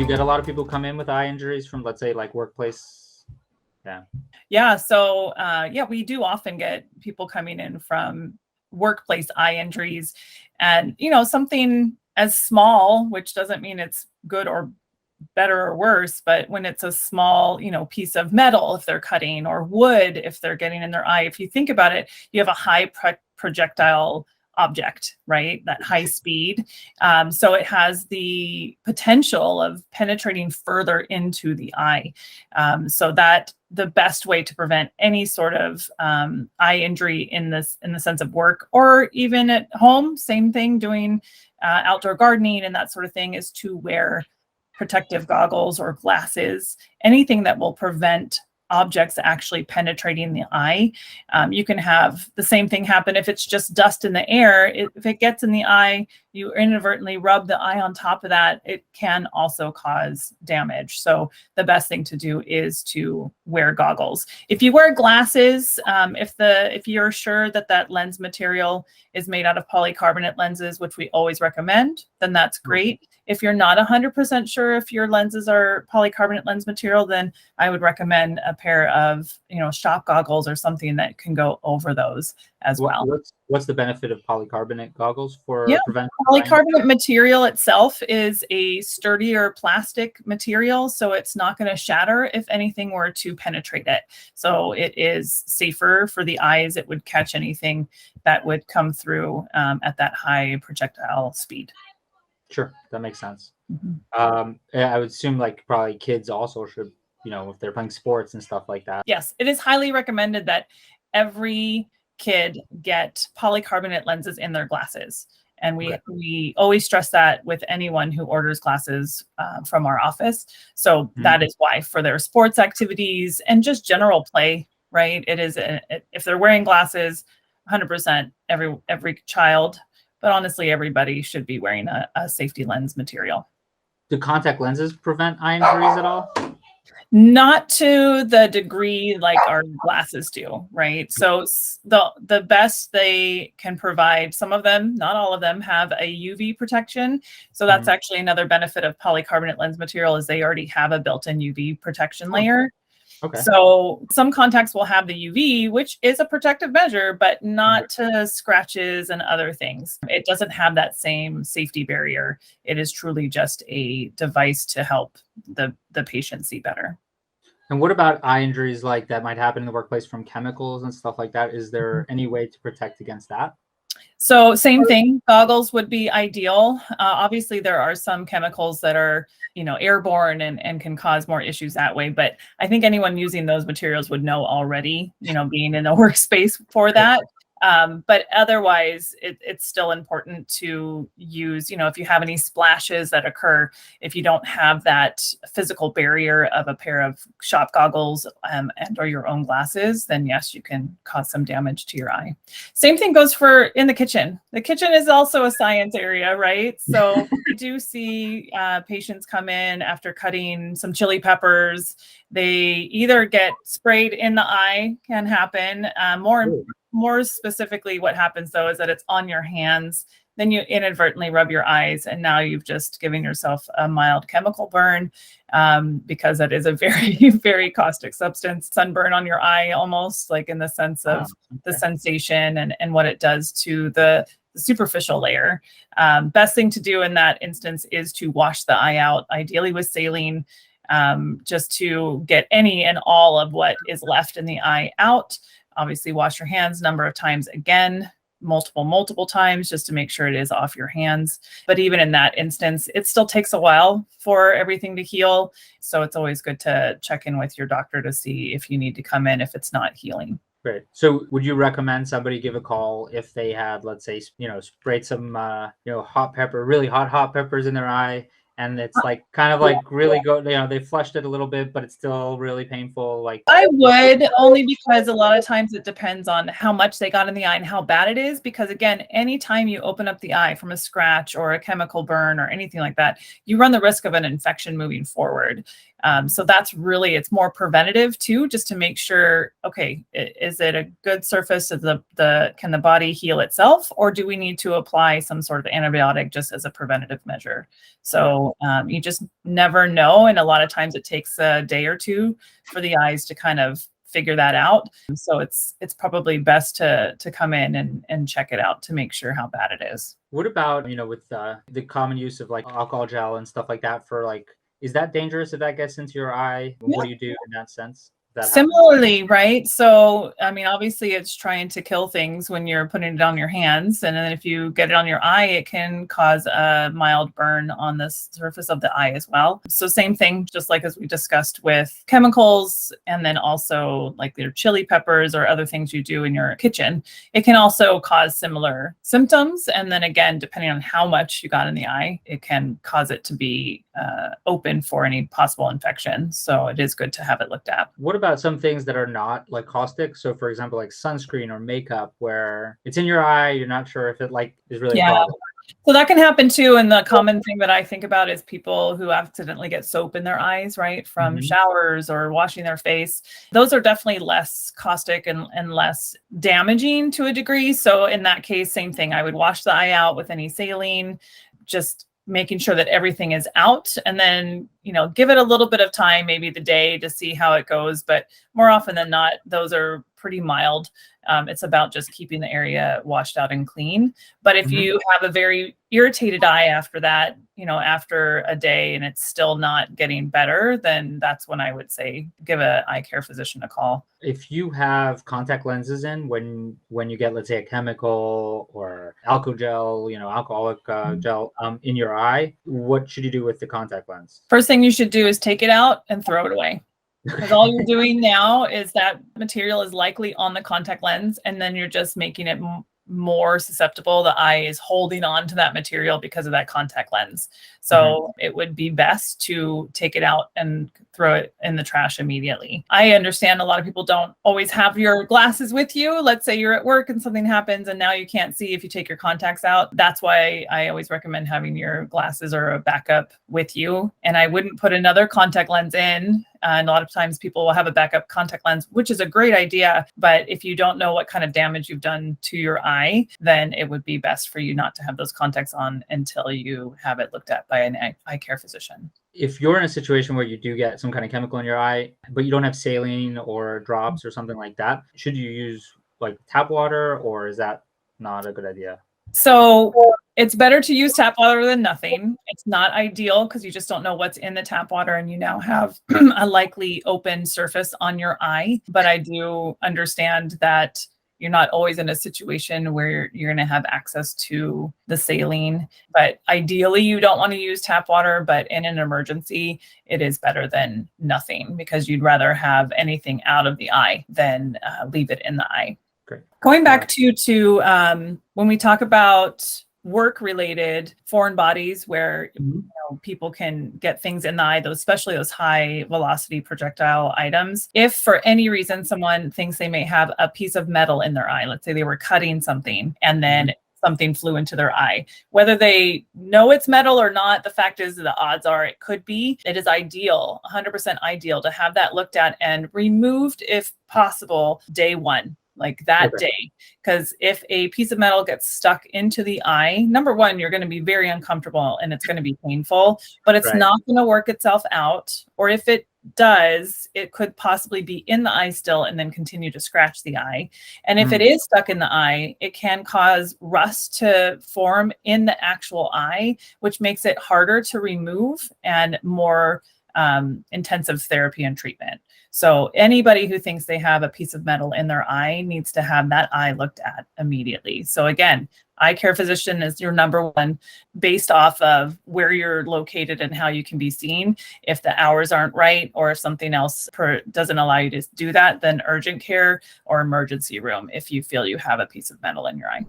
you get a lot of people come in with eye injuries from, let's say, like workplace? Yeah. Yeah. So, we do often get people coming in from workplace eye injuries, and, something as small, which doesn't mean it's good or better or worse, but when it's a small, piece of metal, if they're cutting, or wood, if they're getting in their eye, if you think about it, you have a high projectile object, right? That high speed. So it has the potential of penetrating further into the eye. So that the best way to prevent any sort of eye injury in the sense of work, or even at home, same thing, doing outdoor gardening and that sort of thing, is to wear protective goggles or glasses, anything that will prevent objects actually penetrating the eye. You can have the same thing happen if it's just dust in the air. If it gets in the eye, you inadvertently rub the eye on top of that, it can also cause damage. So the best thing to do is to wear goggles. If you wear glasses, if you're sure that lens material is made out of polycarbonate lenses, which we always recommend, then that's great. If you're not 100% sure if your lenses are polycarbonate lens material, then I would recommend a pair of, shop goggles or something that can go over those as well. What's the benefit of polycarbonate goggles for preventing? Polycarbonate material itself is a sturdier plastic material, so it's not going to shatter if anything were to penetrate it. So it is safer for the eyes. It would catch anything that would come through at that high projectile speed. Sure, that makes sense. I would assume like probably kids also should, if they're playing sports and stuff like that. Yes, it is highly recommended that every kid get polycarbonate lenses in their glasses. And we always stress that with anyone who orders glasses from our office. So that is why, for their sports activities and just general play, right? It is, if they're wearing glasses, 100% every child, but honestly, everybody should be wearing a safety lens material. Do contact lenses prevent eye injuries at all? Not to the degree like our glasses do, right? So the best they can provide, some of them, not all of them, have a UV protection. So that's actually another benefit of polycarbonate lens material, is they already have a built-in UV protection layer. Okay. So some contacts will have the UV, which is a protective measure, but not to scratches and other things. It doesn't have that same safety barrier. It is truly just a device to help the patient see better. And what about eye injuries like that might happen in the workplace from chemicals and stuff like that? Is there any way to protect against that? So same thing, goggles would be ideal. Obviously, there are some chemicals that are, airborne and can cause more issues that way. But I think anyone using those materials would know already, being in the workspace for that. But otherwise, it's still important to use, if you have any splashes that occur, if you don't have that physical barrier of a pair of shop goggles and or your own glasses, then yes, you can cause some damage to your eye. Same thing goes for in the kitchen. The kitchen is also a science area, right? So we do see patients come in after cutting some chili peppers. They either get sprayed in the eye, can happen. More specifically, what happens though is that it's on your hands. Then you inadvertently rub your eyes, and now you've just given yourself a mild chemical burn, because that is a very, very caustic substance. Sunburn on your eye, almost like in the sense of the sensation and what it does to the superficial layer. Best thing to do in that instance is to wash the eye out, ideally with saline, just to get any and all of what is left in the eye out. Obviously, wash your hands a number of times again, multiple times, just to make sure it is off your hands. But even in that instance, it still takes a while for everything to heal. So it's always good to check in with your doctor to see if you need to come in if it's not healing. Great. So would you recommend somebody give a call if they had, let's say, sprayed some, hot pepper, really hot peppers in their eye, and it's like kind of like really good, they flushed it a little bit, but it's still really painful? Like, I would, only because a lot of times it depends on how much they got in the eye and how bad it is. Because again, anytime you open up the eye from a scratch or a chemical burn or anything like that, you run the risk of an infection moving forward. So that's really, it's more preventative too, just to make sure, okay, is it a good surface? Is can the body heal itself, or do we need to apply some sort of antibiotic just as a preventative measure? So So you just never know. And a lot of times it takes a day or two for the eyes to kind of figure that out. So it's probably best to come in and check it out to make sure how bad it is. What about, with the common use of like alcohol gel and stuff like that for like, is that dangerous if that gets into your eye? Yeah. What do you do in that sense? That happens? Similarly, right? So, I mean, obviously it's trying to kill things when you're putting it on your hands. And then if you get it on your eye, it can cause a mild burn on the surface of the eye as well. So same thing, just like as we discussed with chemicals, and then also like your chili peppers or other things you do in your kitchen, it can also cause similar symptoms. And then again, depending on how much you got in the eye, it can cause it to be open for any possible infection. So it is good to have it looked at. What about some things that are not like caustic? So for example, like sunscreen or makeup where it's in your eye, you're not sure if it like is really a problem. So that can happen too. And the common thing that I think about is people who accidentally get soap in their eyes, right? From showers or washing their face. Those are definitely less caustic and less damaging to a degree. So in that case, same thing. I would wash the eye out with any saline, just making sure that everything is out, and then, give it a little bit of time, maybe the day, to see how it goes. But more often than not, those are pretty mild. It's about just keeping the area washed out and clean. But if you have a very irritated eye after that, after a day and it's still not getting better, then that's when I would say give an eye care physician a call. If you have contact lenses in when you get, let's say, a chemical or alcohol gel, alcoholic gel in your eye, what should you do with the contact lens? First thing you should do is take it out and throw it away. Because all you're doing now is that material is likely on the contact lens, and then you're just making it more susceptible. The eye is holding on to that material because of that contact lens. So it would be best to take it out and throw it in the trash immediately. I understand a lot of people don't always have your glasses with you. Let's say you're at work and something happens and now you can't see if you take your contacts out. That's why I always recommend having your glasses or a backup with you. And I wouldn't put another contact lens in. And a lot of times people will have a backup contact lens, which is a great idea. But if you don't know what kind of damage you've done to your eye, then it would be best for you not to have those contacts on until you have it looked at by an eye care physician. If you're in a situation where you do get some kind of chemical in your eye, but you don't have saline or drops or something like that, should you use like tap water, or is that not a good idea? So it's better to use tap water than nothing. It's not ideal because you just don't know what's in the tap water, and you now have a likely open surface on your eye. But I do understand that you're not always in a situation where you're going to have access to the saline. But ideally, you don't want to use tap water, but in an emergency, it is better than nothing, because you'd rather have anything out of the eye than leave it in the eye. Great. Going back to when we talk about work-related foreign bodies where people can get things in the eye, especially those high velocity projectile items. If for any reason someone thinks they may have a piece of metal in their eye, let's say they were cutting something and then something flew into their eye, whether they know it's metal or not, the fact is the odds are it could be. It is ideal, 100% ideal, to have that looked at and removed if possible day one. Like that day, because if a piece of metal gets stuck into the eye, number one, you're going to be very uncomfortable and it's going to be painful, but it's not going to work itself out. Or if it does, it could possibly be in the eye still and then continue to scratch the eye. And if it is stuck in the eye, it can cause rust to form in the actual eye, which makes it harder to remove and more intensive therapy and treatment. So anybody who thinks they have a piece of metal in their eye needs to have that eye looked at immediately. So again, eye care physician is your number one, based off of where you're located and how you can be seen. If the hours aren't right, or if something else doesn't allow you to do that, then urgent care or emergency room if you feel you have a piece of metal in your eye.